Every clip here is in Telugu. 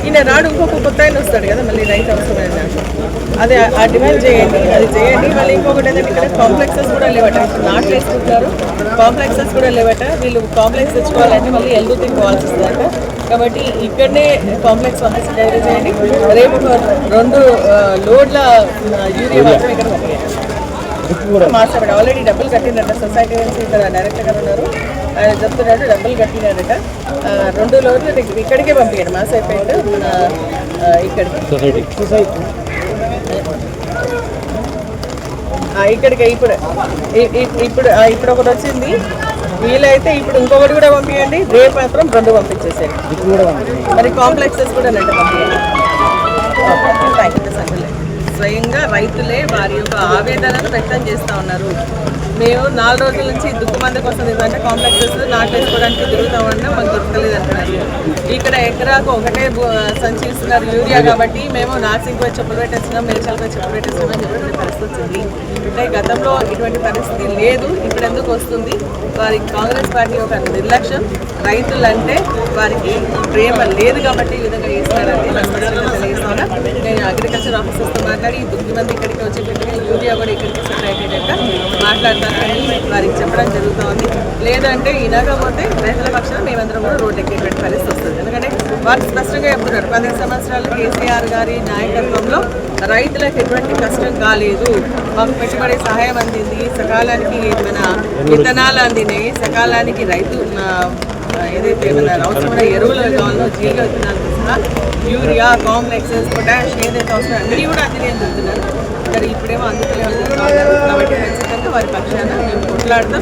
ఈయన రాడు ఇంకొక కొత్త ఆయన వస్తాడు కదా మళ్ళీ రైతు అవసరమైన అదే ఆ డిమాండ్ చేయండి, అది చేయండి. మళ్ళీ ఇంకొకటి ఏంటంటే ఇక్కడ కాంప్లెక్సెస్ కూడా లేవట, నాట్లు వేసుకుంటున్నారు, కాంప్లెక్సెస్ కూడా లేవట. వీళ్ళు కాంప్లెక్స్ తెచ్చుకోవాలంటే మళ్ళీ ఎల్లుతికి పోవాల్సి వస్తుందట. కాబట్టి ఇక్కడనే కాంప్లెక్స్ పంపించి డెలివరీ చేయండి. రేపు 2 లోడ్ల యూరియా మాత్రం ఇక్కడ పంపించండి. మాట్లాడారు ఆల్రెడీ డబ్బులు కట్టినట్ట సొసైటీ నుంచి ఇక్కడ డైరెక్టర్ గారు ఉన్నారు, ఆయన చెప్తున్నాడు డబ్బులు కట్టినారట. 2 లోడ్లు ఇక్కడికే పంపించండి మాసైపోయింది ఇక్కడికి ఇక్కడికి ఇప్పుడు ఒకటి వచ్చింది. వీలైతే ఇప్పుడు ఇంకొకటి కూడా పంపించండి. రేపు మాత్రం 2 పంపించేసేయండి. మరి కాంప్లెక్సెస్ కూడా నెట్ పంపించండి. స్వయంగా రైతులే వారి యొక్క ఆవేదనను వ్యక్తం చేస్తూ ఉన్నారు. మేము 4 రోజుల నుంచి దుక్కుమంది కోసం ఏంటంటే కాంప్లెక్సెస్ నాటేసుకోవడానికి తిరుగుతూ ఉన్నా మాకు దొరకలేదు అంటున్నారు. ఇక్కడ ఎకరాకు ఒకటే సంచి ఇస్తున్నారు యూరియా. కాబట్టి మేము నార్సింగ్ పోయి చెప్పులు పెట్టేస్తున్నాం, మేడ్చల్ పోయి చెప్పులు పెట్టేస్తున్నాం చెప్పిన పరిస్థితి వచ్చింది. అంటే గతంలో ఇటువంటి పరిస్థితి లేదు, ఇప్పుడు ఎందుకు వస్తుంది? వారికి కాంగ్రెస్ పార్టీ ఒక నిర్లక్ష్యం, రైతులంటే వారికి ప్రేమ లేదు కాబట్టి ఈ విధంగా చేస్తున్నారని తెలియజేస్తున్నా. నేను అగ్రికల్చర్ ఆఫీసర్స్తో మాట్లాడి దుక్కుమంది ఇక్కడికి వచ్చేటట్టుగా యూరియా కూడా ఇక్కడికి సెట్ అయ్యేటట్టుగా మాట్లాడతానని వారికి చెప్పడం జరుగుతుంది. లేదంటే ఇలాగపోతే రైతుల పక్షాన మేమందరం కూడా రోడ్డు ఎక్కేటువంటి పరిస్థితి వస్తుంది. ఎందుకంటే వారు స్పష్టంగా చెప్తున్నారు 10 సంవత్సరాలు కేసీఆర్ గారి నాయకత్వంలో రైతులకు ఎటువంటి కష్టం కాలేదు, మాకు పెట్టుబడి సహాయం అందింది, సకాలానికి మన విత్తనాలు అందినాయి, సకాలానికి రైతు ఏదైతే మన అవసరమైన ఎరువులు కావాలో జీవ విత్తనాలు సహా యూరియా, కాంప్లెక్సెస్, పొటాష్ ఏదైతే అవసరం అన్నీ కూడా అందినాయి అని చెప్తున్నారు. మరి ఇప్పుడేమో అందుతలేమో కాబట్టి ఖచ్చితంగా వారి పక్షాన మేము కొట్లాడతాం.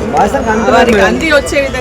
వారికి అంది వచ్చే విధంగా